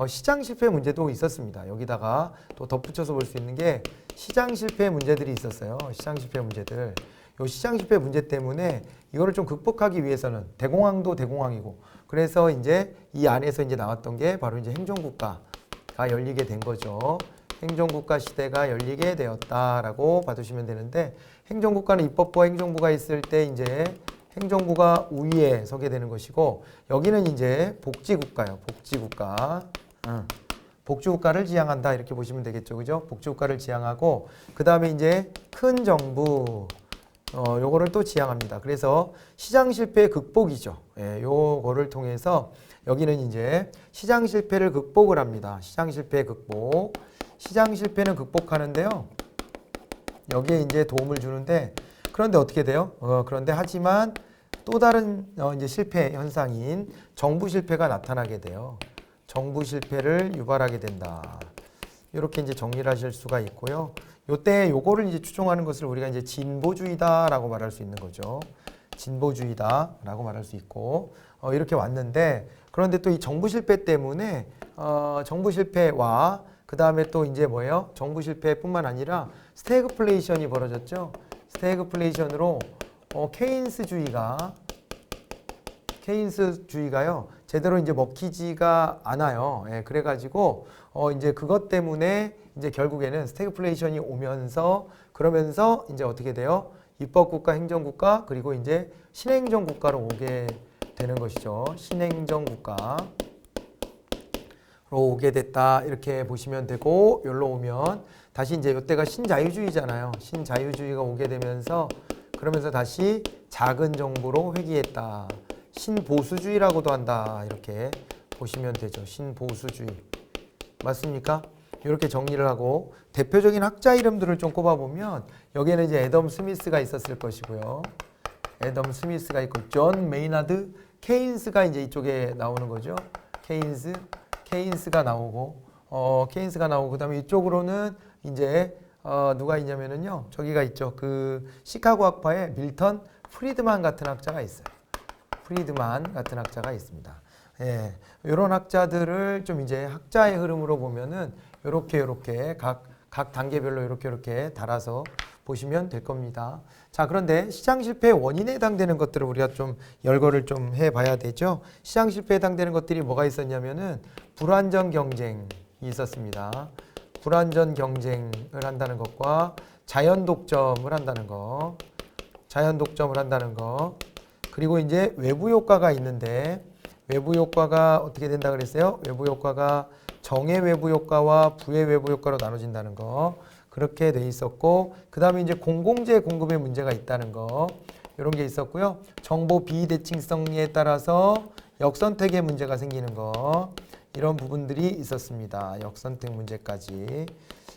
시장 실패 문제도 있었습니다. 여기다가 또 덧붙여서 볼 수 있는 게 시장 실패 문제들이 있었어요. 시장 실패 문제들. 요 시장 실패 문제 때문에 이거를 좀 극복하기 위해서는 대공황도 대공황이고 그래서 이제 이 안에서 이제 나왔던 게 바로 이제 행정국가가 열리게 된 거죠. 행정국가 시대가 열리게 되었다라고 봐두시면 되는데 행정국가는 입법부와 행정부가 있을 때 이제 행정부가 우위에 서게 되는 것이고 여기는 이제 복지국가요. 복지국가. 복지국가를 지향한다 이렇게 보시면 되겠죠. 그죠? 복지국가를 지향하고 그 다음에 이제 큰 정부 요거를 또 지향합니다. 그래서 시장 실패 극복이죠. 예, 요거를 통해서 여기는 이제 시장 실패를 극복을 합니다. 시장 실패 극복. 시장 실패는 극복하는데요. 여기에 이제 도움을 주는데 그런데 어떻게 돼요? 그런데 하지만 또 다른 이제 실패 현상인 정부 실패가 나타나게 돼요. 정부 실패를 유발하게 된다. 이렇게 이제 정리를 하실 수가 있고요. 요때 요거를 이제 추종하는 것을 우리가 이제 진보주의다라고 말할 수 있는 거죠. 진보주의다라고 말할 수 있고 이렇게 왔는데 그런데 또 이 정부 실패 때문에 정부 실패와 그 다음에 또 이제 뭐예요? 정부 실패뿐만 아니라 스태그플레이션이 벌어졌죠. 스태그플레이션으로 케인스주의가요 제대로 이제 먹히지가 않아요. 예, 그래가지고 이제 그것 때문에 이제 결국에는 스태그플레이션이 오면서 그러면서 이제 어떻게 돼요? 입법국가, 행정국가 그리고 이제 신행정국가로 오게 되는 것이죠. 신행정국가로 오게 됐다 이렇게 보시면 되고 여기로 오면 다시 이제 이때가 신자유주의잖아요. 신자유주의가 오게 되면서 그러면서 다시 작은 정부로 회귀했다. 신보수주의라고도 한다. 이렇게 보시면 되죠. 신보수주의. 맞습니까? 이렇게 정리를 하고 대표적인 학자 이름들을 좀 꼽아보면 여기에는 이제 애덤 스미스가 있었을 것이고요. 애덤 스미스가 있고 존 메이나드 케인스가 이제 이쪽에 나오는 거죠. 케인스가 나오고 그다음에 이쪽으로는 이제 누가 있냐면은요. 저기가 있죠. 그 시카고 학파의 밀턴 프리드만 같은 학자가 있어요. 프리드만 같은 학자가 있습니다. 예. 이런 학자들을 좀 이제 학자의 흐름으로 보면은 요렇게 각 단계별로 이렇게 달아서 보시면 될 겁니다. 자, 그런데 시장 실패의 원인에 해당되는 것들을 우리가 좀 열거를 좀 해봐야 되죠. 시장 실패에 해당되는 것들이 뭐가 있었냐면은 불완전 경쟁이 있었습니다. 불완전 경쟁을 한다는 것과 자연 독점을 한다는 거, 그리고 이제 외부 효과가 있는데 외부 효과가 어떻게 된다 그랬어요? 외부 효과가 정의 외부 효과와 부의 외부 효과로 나눠진다는 거. 그렇게 돼 있었고 그 다음에 이제 공공재 공급에 문제가 있다는 거 이런 게 있었고요. 정보 비대칭성에 따라서 역선택의 문제가 생기는 거 이런 부분들이 있었습니다. 역선택 문제까지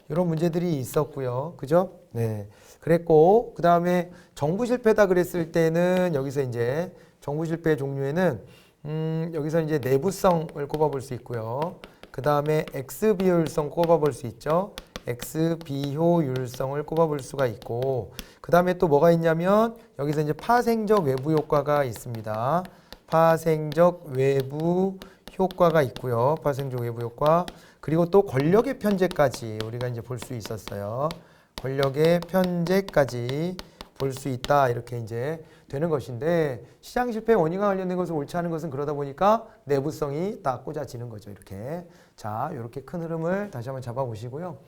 이런 문제들이 있었고요. 그죠? 네, 그랬고 그 다음에 정부 실패다 그랬을 때는 여기서 이제 정부 실패 종류에는 여기서 이제 내부성을 꼽아볼 수 있고요. 그 다음에 X 비효율성 꼽아볼 수 있죠. X 비효율성을 꼽아볼 수가 있고 그 다음에 또 뭐가 있냐면 여기서 이제 파생적 외부 효과가 있습니다. 파생적 외부 효과가 있고요. 파생적 외부 효과 그리고 또 권력의 편제까지 우리가 이제 볼 수 있었어요. 권력의 편제까지 볼 수 있다 이렇게 이제 되는 것인데 시장 실패 원인과 관련된 것을 옳지 않은 것은 그러다 보니까 내부성이 딱 꽂아지는 거죠. 이렇게 자 이렇게 큰 흐름을 다시 한번 잡아보시고요.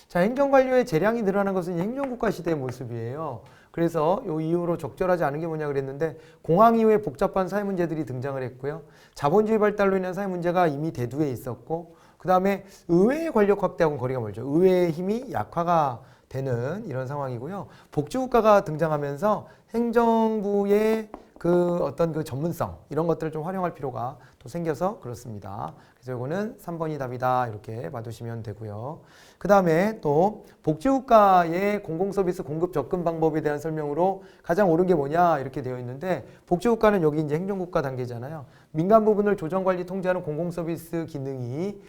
자 행정관료의 재량이 늘어나는 것은 행정국가 시대의 모습이에요. 그래서 이 이후로 적절하지 않은 게 뭐냐 그랬는데 공황 이후에 복잡한 사회 문제들이 등장을 했고요. 자본주의 발달로 인한 사회 문제가 이미 대두에 있었고 그 다음에 의회의 권력 확대하고는 거리가 멀죠. 의회의 힘이 약화가 되는 이런 상황이고요. 복지국가가 등장하면서 행정부의 그 어떤 그 전문성 이런 것들을 좀 활용할 필요가 또 생겨서 그렇습니다. 그래서 이거는 3번이 답이다 이렇게 봐두시면 되고요. 그 다음에 또 복지국가의 공공서비스 공급 접근 방법에 대한 설명으로 가장 옳은 게 뭐냐 이렇게 되어 있는데 복지국가는 여기 이제 행정국가 단계잖아요. 민간 부분을 조정관리 통제하는 공공서비스 기능이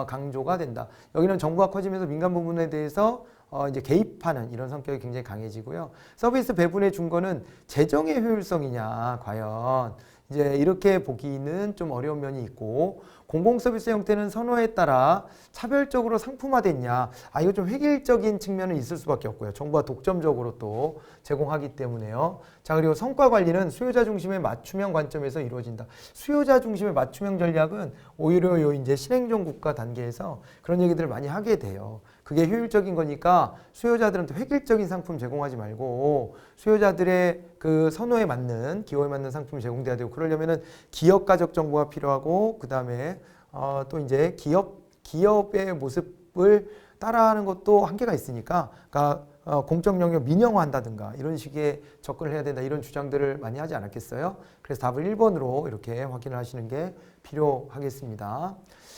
강조가 된다. 여기는 정부가 커지면서 민간 부분에 대해서 이제 개입하는 이런 성격이 굉장히 강해지고요. 서비스 배분의 준거는 재정의 효율성이냐, 과연 이제 이렇게 보기는 좀 어려운 면이 있고, 공공서비스 형태는 선호에 따라 차별적으로 상품화됐냐, 이거 좀 획일적인 측면은 있을 수밖에 없고요. 정부가 독점적으로 또 제공하기 때문에요. 자, 그리고 성과 관리는 수요자 중심의 맞춤형 관점에서 이루어진다. 수요자 중심의 맞춤형 전략은 오히려 요 이제 신행정 국가 단계에서 그런 얘기들을 많이 하게 돼요. 그게 효율적인 거니까 수요자들한테 획일적인 상품 제공하지 말고 수요자들의 그 선호에 맞는, 기호에 맞는 상품이 제공돼야 되고, 그러려면은 기업 가적 정보가 필요하고, 그 다음에 또 이제 기업의 모습을 따라하는 것도 한계가 있으니까, 그러니까 공적 영역 민영화한다든가 이런 식의 접근을 해야 된다, 이런 주장들을 많이 하지 않았겠어요? 그래서 답을 1번으로 이렇게 확인을 하시는 게 필요하겠습니다.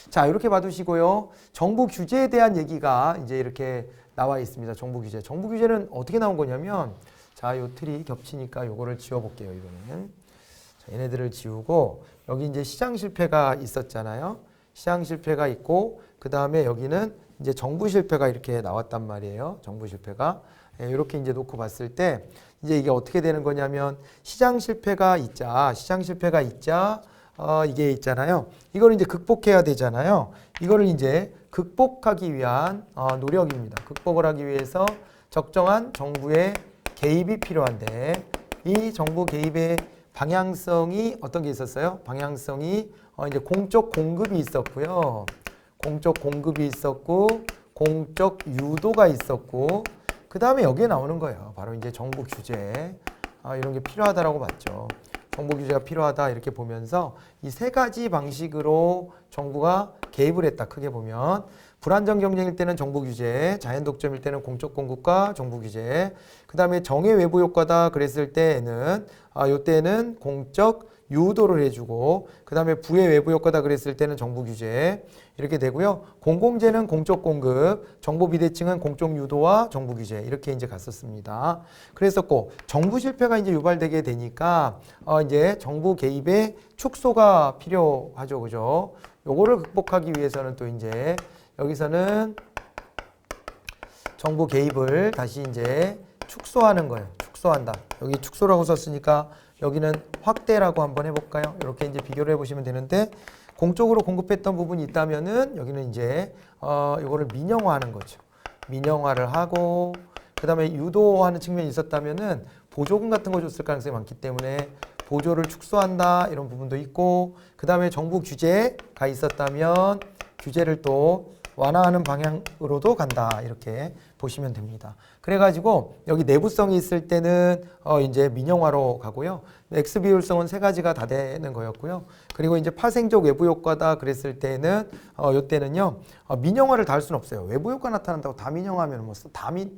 자, 이렇게 봐두시고요. 정부 규제에 대한 얘기가 이제 이렇게 나와 있습니다. 정부 규제. 정부 규제는 어떻게 나온 거냐면, 자, 요 틀이 겹치니까 요거를 지워볼게요. 이거는. 자, 얘네들을 지우고, 여기 이제 시장 실패가 있었잖아요. 시장 실패가 있고, 그 다음에 여기는 이제 정부 실패가 이렇게 나왔단 말이에요. 정부 실패가. 이렇게 이제 놓고 봤을 때, 이제 이게 어떻게 되는 거냐면, 시장 실패가 있자, 이게 있잖아요. 이걸 이제 극복해야 되잖아요. 이거를 이제 극복하기 위한 노력입니다. 극복을 하기 위해서 적정한 정부의 개입이 필요한데, 이 정부 개입의 방향성이 어떤 게 있었어요? 방향성이 이제 공적 공급이 있었고요. 공적 공급이 있었고, 공적 유도가 있었고, 그 다음에 여기에 나오는 거예요. 바로 이제 정부 규제. 이런 게 필요하다라고 봤죠. 정부 규제가 필요하다 이렇게 보면서 이 세 가지 방식으로 정부가 개입을 했다. 크게 보면 불안정 경쟁일 때는 정부 규제, 자연 독점일 때는 공적 공급과 정부 규제, 그 다음에 정의 외부 효과다 그랬을 때에는 이때는 공적 유도를 해주고, 그 다음에 부의 외부 효과다 그랬을 때는 정부 규제 이렇게 되고요. 공공재는 공적 공급, 정보 비대칭은 공적 유도와 정부 규제 이렇게 이제 갔었습니다. 그랬었고, 정부 실패가 이제 유발되게 되니까 이제 정부 개입의 축소가 필요하죠, 그죠? 요거를 극복하기 위해서는 또 이제 여기서는 정부 개입을 다시 이제 축소하는 거예요. 축소한다. 여기 축소라고 썼으니까 여기는 확대라고 한번 해볼까요? 이렇게 이제 비교를 해보시면 되는데, 공적으로 공급했던 부분이 있다면은 여기는 이제 이거를 민영화하는 거죠. 민영화를 하고, 그 다음에 유도하는 측면이 있었다면은 보조금 같은 거 줬을 가능성이 많기 때문에 보조를 축소한다 이런 부분도 있고, 그 다음에 정부 규제가 있었다면 규제를 또 완화하는 방향으로도 간다 이렇게 보시면 됩니다. 그래가지고 여기 내부성이 있을 때는 이제 민영화로 가고요. X 비율성은 세 가지가 다 되는 거였고요. 그리고 이제 파생적 외부 효과다 그랬을 때는 이때는요 민영화를 다 할 수는 없어요. 외부 효과 나타난다고 다 민영화하면 뭐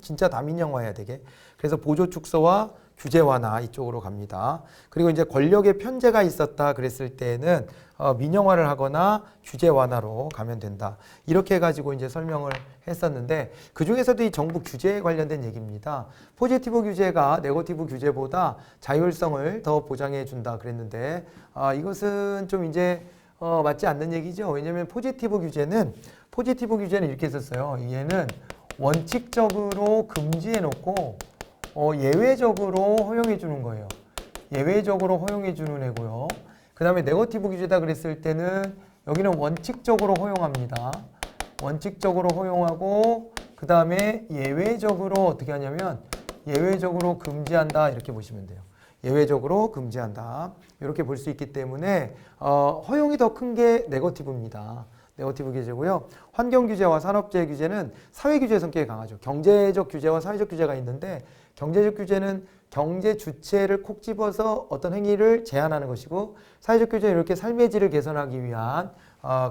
진짜 다 민영화해야 되게. 그래서 보조 축소와 규제 완화 이쪽으로 갑니다. 그리고 이제 권력의 편제가 있었다 그랬을 때는 민영화를 하거나 규제 완화로 가면 된다. 이렇게 해가지고 이제 설명을 했었는데, 그 중에서도 이 정부 규제에 관련된 얘기입니다. 포지티브 규제가 네거티브 규제보다 자율성을 더 보장해 준다 그랬는데, 이것은 좀 이제 맞지 않는 얘기죠. 왜냐하면 포지티브 규제는 이렇게 했었어요. 얘는 원칙적으로 금지해 놓고 예외적으로 허용해 주는 거예요. 예외적으로 허용해 주는 애고요. 그 다음에 네거티브 규제다 그랬을 때는 여기는 원칙적으로 허용합니다. 원칙적으로 허용하고, 그 다음에 예외적으로 어떻게 하냐면 예외적으로 금지한다 이렇게 보시면 돼요. 예외적으로 금지한다 이렇게 볼 수 있기 때문에 허용이 더 큰 게 네거티브입니다. 네거티브 규제고요. 환경 규제와 산업재해 규제는 사회 규제 성격이 강하죠. 경제적 규제와 사회적 규제가 있는데, 경제적 규제는 경제 주체를 콕 집어서 어떤 행위를 제한하는 것이고, 사회적 규제는 이렇게 삶의 질을 개선하기 위한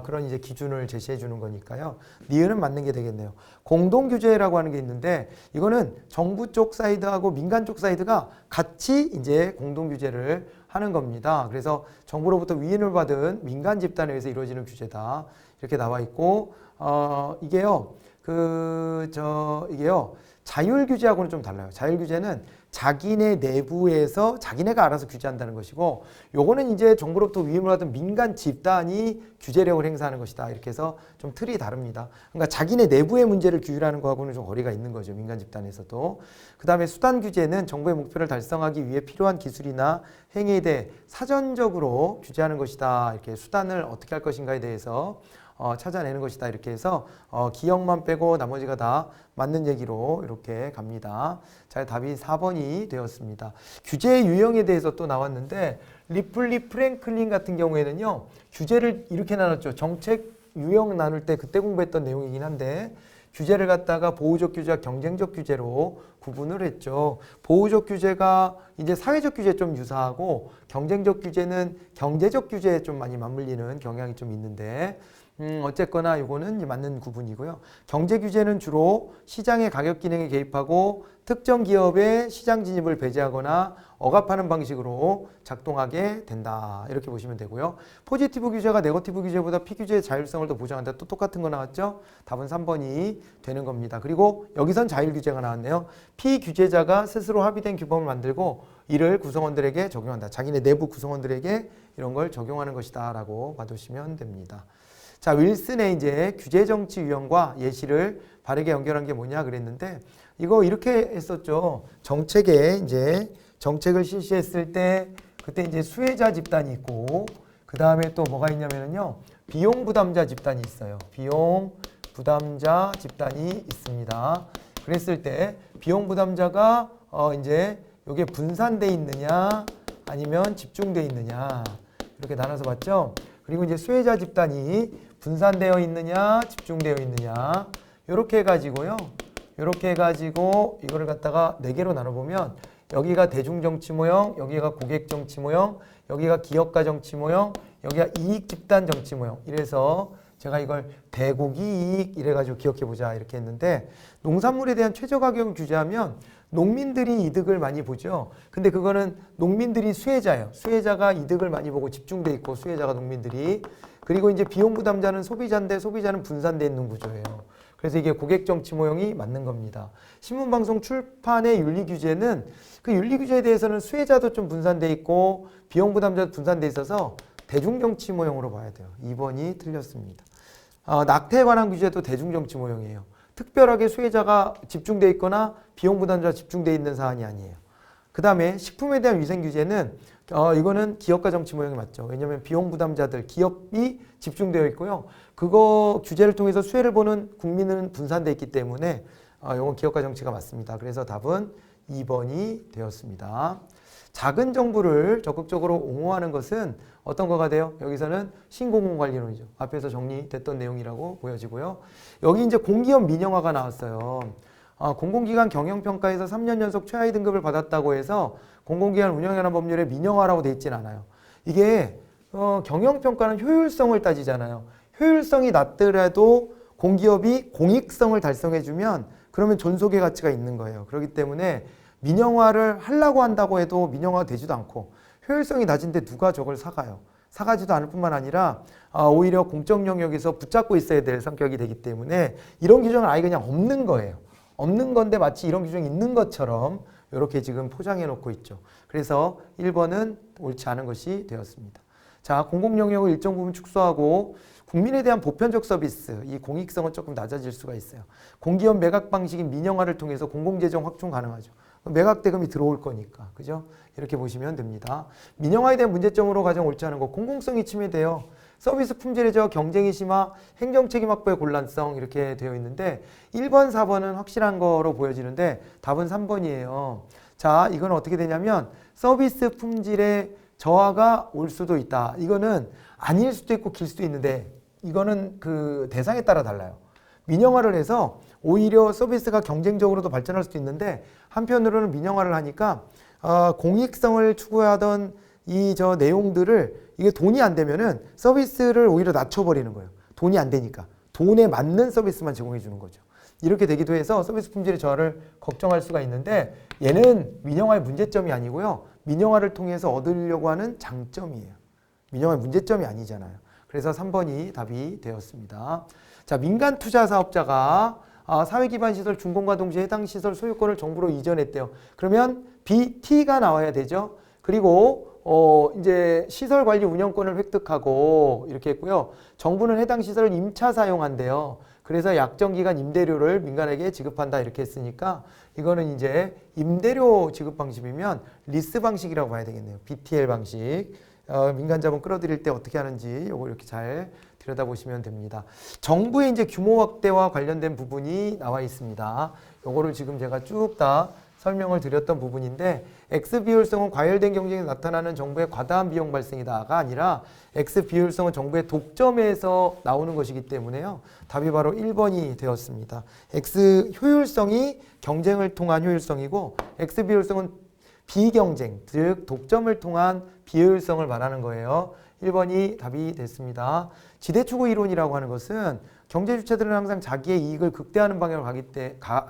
그런 이제 기준을 제시해 주는 거니까요. 니은은 맞는 게 되겠네요. 공동규제라고 하는 게 있는데 이거는 정부 쪽 사이드하고 민간 쪽 사이드가 같이 이제 공동규제를 하는 겁니다. 그래서 정부로부터 위임을 받은 민간 집단에 의해서 이루어지는 규제다. 이렇게 나와 있고, 이게요, 이게요, 자율규제하고는 좀 달라요. 자율규제는 자기네 내부에서 자기네가 알아서 규제한다는 것이고, 요거는 이제 정부로부터 위임을 받은 민간 집단이 규제력을 행사하는 것이다. 이렇게 해서 좀 틀이 다릅니다. 그러니까 자기네 내부의 문제를 규율하는 거하고는 좀 거리가 있는 거죠. 민간 집단에서도. 그 다음에 수단 규제는 정부의 목표를 달성하기 위해 필요한 기술이나 행위에 대해 사전적으로 규제하는 것이다. 이렇게 수단을 어떻게 할 것인가에 대해서 찾아내는 것이다. 이렇게 해서 기억만 빼고 나머지가 다 맞는 얘기로 이렇게 갑니다. 자, 답이 4번이 되었습니다. 규제의 유형에 대해서 또 나왔는데 리플리 프랭클린 같은 경우에는요. 규제를 이렇게 나눴죠. 정책 유형 나눌 때 그때 공부했던 내용이긴 한데 규제를 갖다가 보호적 규제와 경쟁적 규제로 구분을 했죠. 보호적 규제가 이제 사회적 규제에 좀 유사하고 경쟁적 규제는 경제적 규제에 좀 많이 맞물리는 경향이 좀 있는데 어쨌거나 이거는 맞는 구분이고요. 경제 규제는 주로 시장의 가격 기능에 개입하고 특정 기업의 시장 진입을 배제하거나 억압하는 방식으로 작동하게 된다. 이렇게 보시면 되고요. 포지티브 규제가 네거티브 규제보다 피규제의 자율성을 더 보장한다. 또 똑같은 거 나왔죠? 답은 3번이 되는 겁니다. 그리고 여기선 자율규제가 나왔네요. 피규제자가 스스로 합의된 규범을 만들고 이를 구성원들에게 적용한다. 자기네 내부 구성원들에게 이런 걸 적용하는 것이다 라고 봐두시면 됩니다. 자, 윌슨의 이제 규제 정치 유형과 예시를 바르게 연결한 게 뭐냐 그랬는데 이거 이렇게 했었죠. 정책에 이제 정책을 실시했을 때 그때 이제 수혜자 집단이 있고 그 다음에 또 뭐가 있냐면요. 비용 부담자 집단이 있어요. 비용 부담자 집단이 있습니다. 그랬을 때 비용 부담자가 이제 이게 분산돼 있느냐 아니면 집중돼 있느냐 이렇게 나눠서 봤죠. 그리고 이제 수혜자 집단이 분산되어 있느냐 집중되어 있느냐 이렇게 해가지고요. 이렇게 해가지고 이거를 갖다가 4개로 나눠보면 여기가 대중정치 모형, 여기가 고객정치 모형, 여기가 기업가 정치 모형, 여기가 이익집단 정치 모형. 이래서 제가 이걸 대고기 이익 이래가지고 기억해보자 이렇게 했는데 농산물에 대한 최저가격을 규제하면 농민들이 이득을 많이 보죠. 근데 그거는 농민들이 수혜자예요. 수혜자가 이득을 많이 보고 집중돼 있고 수혜자가 농민들이. 그리고 이제 비용 부담자는 소비자인데 소비자는 분산돼 있는 구조예요. 그래서 이게 고객 정치 모형이 맞는 겁니다. 신문방송 출판의 윤리 규제는 그 윤리 규제에 대해서는 수혜자도 좀 분산돼 있고 비용 부담자도 분산돼 있어서 대중 정치 모형으로 봐야 돼요. 2번이 틀렸습니다. 낙태에 관한 규제도 대중 정치 모형이에요. 특별하게 수혜자가 집중돼 있거나 비용 부담자가 집중돼 있는 사안이 아니에요. 그 다음에 식품에 대한 위생 규제는 이거는 기업가 정치 모형이 맞죠. 왜냐하면 비용 부담자들, 기업이 집중되어 있고요. 그거 규제를 통해서 수혜를 보는 국민은 분산되어 있기 때문에 이건 기업가 정치가 맞습니다. 그래서 답은 2번이 되었습니다. 작은 정부를 적극적으로 옹호하는 것은 어떤 거가 돼요? 여기서는 신공공관리론이죠. 앞에서 정리됐던 내용이라고 보여지고요. 여기 이제 공기업 민영화가 나왔어요. 공공기관 경영평가에서 3년 연속 최하위 등급을 받았다고 해서 공공기관 운영하는 법률에 민영화라고 돼 있진 않아요. 이게 경영평가는 효율성을 따지잖아요. 효율성이 낮더라도 공기업이 공익성을 달성해주면 그러면 존속의 가치가 있는 거예요. 그렇기 때문에 민영화를 하려고 한다고 해도 민영화가 되지도 않고 효율성이 낮은데 누가 저걸 사가요. 사가지도 않을 뿐만 아니라 오히려 공적 영역에서 붙잡고 있어야 될 성격이 되기 때문에 이런 규정은 아예 그냥 없는 거예요. 없는 건데 마치 이런 규정이 있는 것처럼 이렇게 지금 포장해 놓고 있죠. 그래서 1번은 옳지 않은 것이 되었습니다. 자, 공공 영역을 일정 부분 축소하고 국민에 대한 보편적 서비스, 이 공익성은 조금 낮아질 수가 있어요. 공기업 매각 방식인 민영화를 통해서 공공재정 확충 가능하죠. 매각 대금이 들어올 거니까. 그죠? 이렇게 보시면 됩니다. 민영화에 대한 문제점으로 가장 옳지 않은 거 공공성이 침해돼요. 서비스 품질의 저하, 경쟁이 심화, 행정책임 확보의 곤란성 이렇게 되어 있는데 1번, 4번은 확실한 거로 보여지는데 답은 3번이에요. 자, 이건 어떻게 되냐면 서비스 품질의 저하가 올 수도 있다. 이거는 아닐 수도 있고 길 수도 있는데 이거는 그 대상에 따라 달라요. 민영화를 해서 오히려 서비스가 경쟁적으로도 발전할 수도 있는데 한편으로는 민영화를 하니까 공익성을 추구하던 이 내용들을 이게 돈이 안 되면은 서비스를 오히려 낮춰버리는 거예요. 돈이 안 되니까. 돈에 맞는 서비스만 제공해 주는 거죠. 이렇게 되기도 해서 서비스 품질의 저하를 걱정할 수가 있는데 얘는 민영화의 문제점이 아니고요. 민영화를 통해서 얻으려고 하는 장점이에요. 민영화의 문제점이 아니잖아요. 그래서 3번이 답이 되었습니다. 자, 민간 투자 사업자가 사회기반 시설 준공과 동시에 해당 시설 소유권을 정부로 이전했대요. 그러면 BT가 나와야 되죠. 그리고 이제 시설 관리 운영권을 획득하고 이렇게 했고요. 정부는 해당 시설을 임차 사용한대요. 그래서 약정기간 임대료를 민간에게 지급한다 이렇게 했으니까 이거는 이제 임대료 지급 방식이면 리스 방식이라고 봐야 되겠네요. BTL 방식. 민간 자본 끌어들일 때 어떻게 하는지 요거 이렇게 잘 들여다보시면 됩니다. 정부의 이제 규모 확대와 관련된 부분이 나와 있습니다. 요거를 지금 제가 쭉 다 설명을 드렸던 부분인데 X 비효율성은 과열된 경쟁에 나타나는 정부의 과다한 비용 발생이다가 아니라 X 비효율성은 정부의 독점에서 나오는 것이기 때문에요. 답이 바로 1번이 되었습니다. X 효율성이 경쟁을 통한 효율성이고 X 비효율성은 비경쟁, 즉 독점을 통한 비효율성을 말하는 거예요. 1번이 답이 됐습니다. 지대추구 이론이라고 하는 것은 경제 주체들은 항상 자기의 이익을 극대화하는 방향으로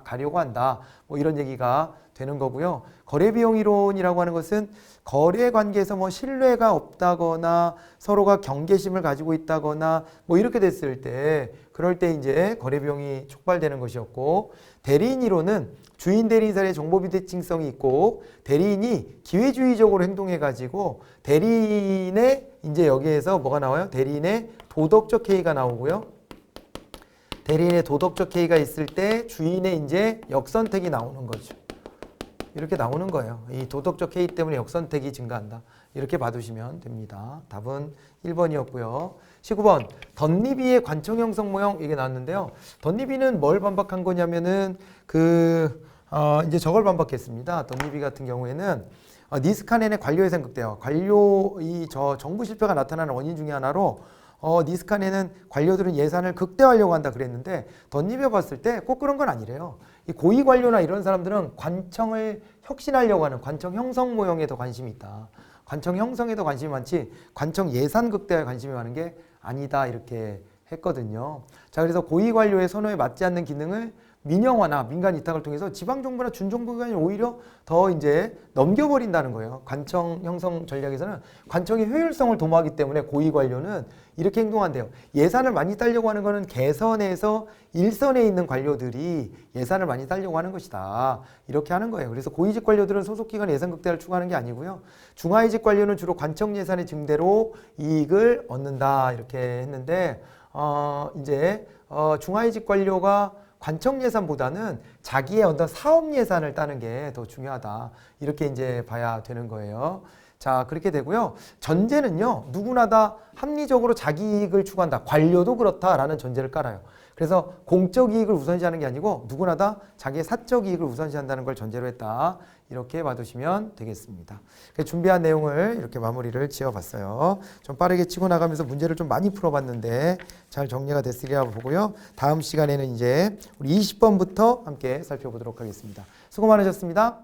가려고 한다. 뭐 이런 얘기가 되는 거고요. 거래비용 이론이라고 하는 것은 거래 관계에서 뭐 신뢰가 없다거나 서로가 경계심을 가지고 있다거나 뭐 이렇게 됐을 때 그럴 때 이제 거래비용이 촉발되는 것이었고, 대리인 이론은 주인 대리인 사이의 정보 비대칭성이 있고 대리인이 기회주의적으로 행동해 가지고 대리인의 이제 여기에서 뭐가 나와요? 대리인의 도덕적 해이가 나오고요. 대리인의 도덕적 해이가 있을 때 주인의 이제 역선택이 나오는 거죠. 이렇게 나오는 거예요. 이 도덕적 해이 때문에 역선택이 증가한다. 이렇게 봐두시면 됩니다. 답은 1번이었고요. 19번 덧니비의 관청 형성 모형 이게 나왔는데요. 덧니비는 뭘 반박한 거냐면은 이제 저걸 반박했습니다. 덧니비 같은 경우에는 니스카넨의 관료 예산 극대화, 정부 실패가 나타나는 원인 중에 하나로 니스카넨은 관료들은 예산을 극대화하려고 한다 그랬는데 덧니비에 봤을 때 꼭 그런 건 아니래요. 이 고위 관료나 이런 사람들은 관청을 혁신하려고 하는 관청 형성 모형에 더 관심이 있다. 관청 형성에 더 관심이 많지 관청 예산 극대화에 관심이 많은 게 아니다 이렇게 했거든요. 자, 그래서 고위 관료의 선호에 맞지 않는 기능을 민영화나 민간 위탁을 통해서 지방정부나 준정부기관이 오히려 더 이제 넘겨버린다는 거예요. 관청 형성 전략에서는 관청의 효율성을 도모하기 때문에 고위 관료는 이렇게 행동한대요. 예산을 많이 따려고 하는 것은 개선에서 일선에 있는 관료들이 예산을 많이 따려고 하는 것이다. 이렇게 하는 거예요. 그래서 고위직 관료들은 소속기관 예산 극대화를 추구하는 게 아니고요. 중하위직 관료는 주로 관청 예산의 증대로 이익을 얻는다. 이렇게 했는데 이제 중하위직 관료가 관청 예산보다는 자기의 어떤 사업 예산을 따는 게 더 중요하다. 이렇게 이제 봐야 되는 거예요. 자, 그렇게 되고요. 전제는요, 누구나 다 합리적으로 자기 이익을 추구한다. 관료도 그렇다라는 전제를 깔아요. 그래서 공적 이익을 우선시하는 게 아니고 누구나 다 자기의 사적 이익을 우선시한다는 걸 전제로 했다. 이렇게 봐두시면 되겠습니다. 준비한 내용을 이렇게 마무리를 지어봤어요. 좀 빠르게 치고 나가면서 문제를 좀 많이 풀어봤는데 잘 정리가 됐으리라 보고요. 다음 시간에는 이제 우리 20번부터 함께 살펴보도록 하겠습니다. 수고 많으셨습니다.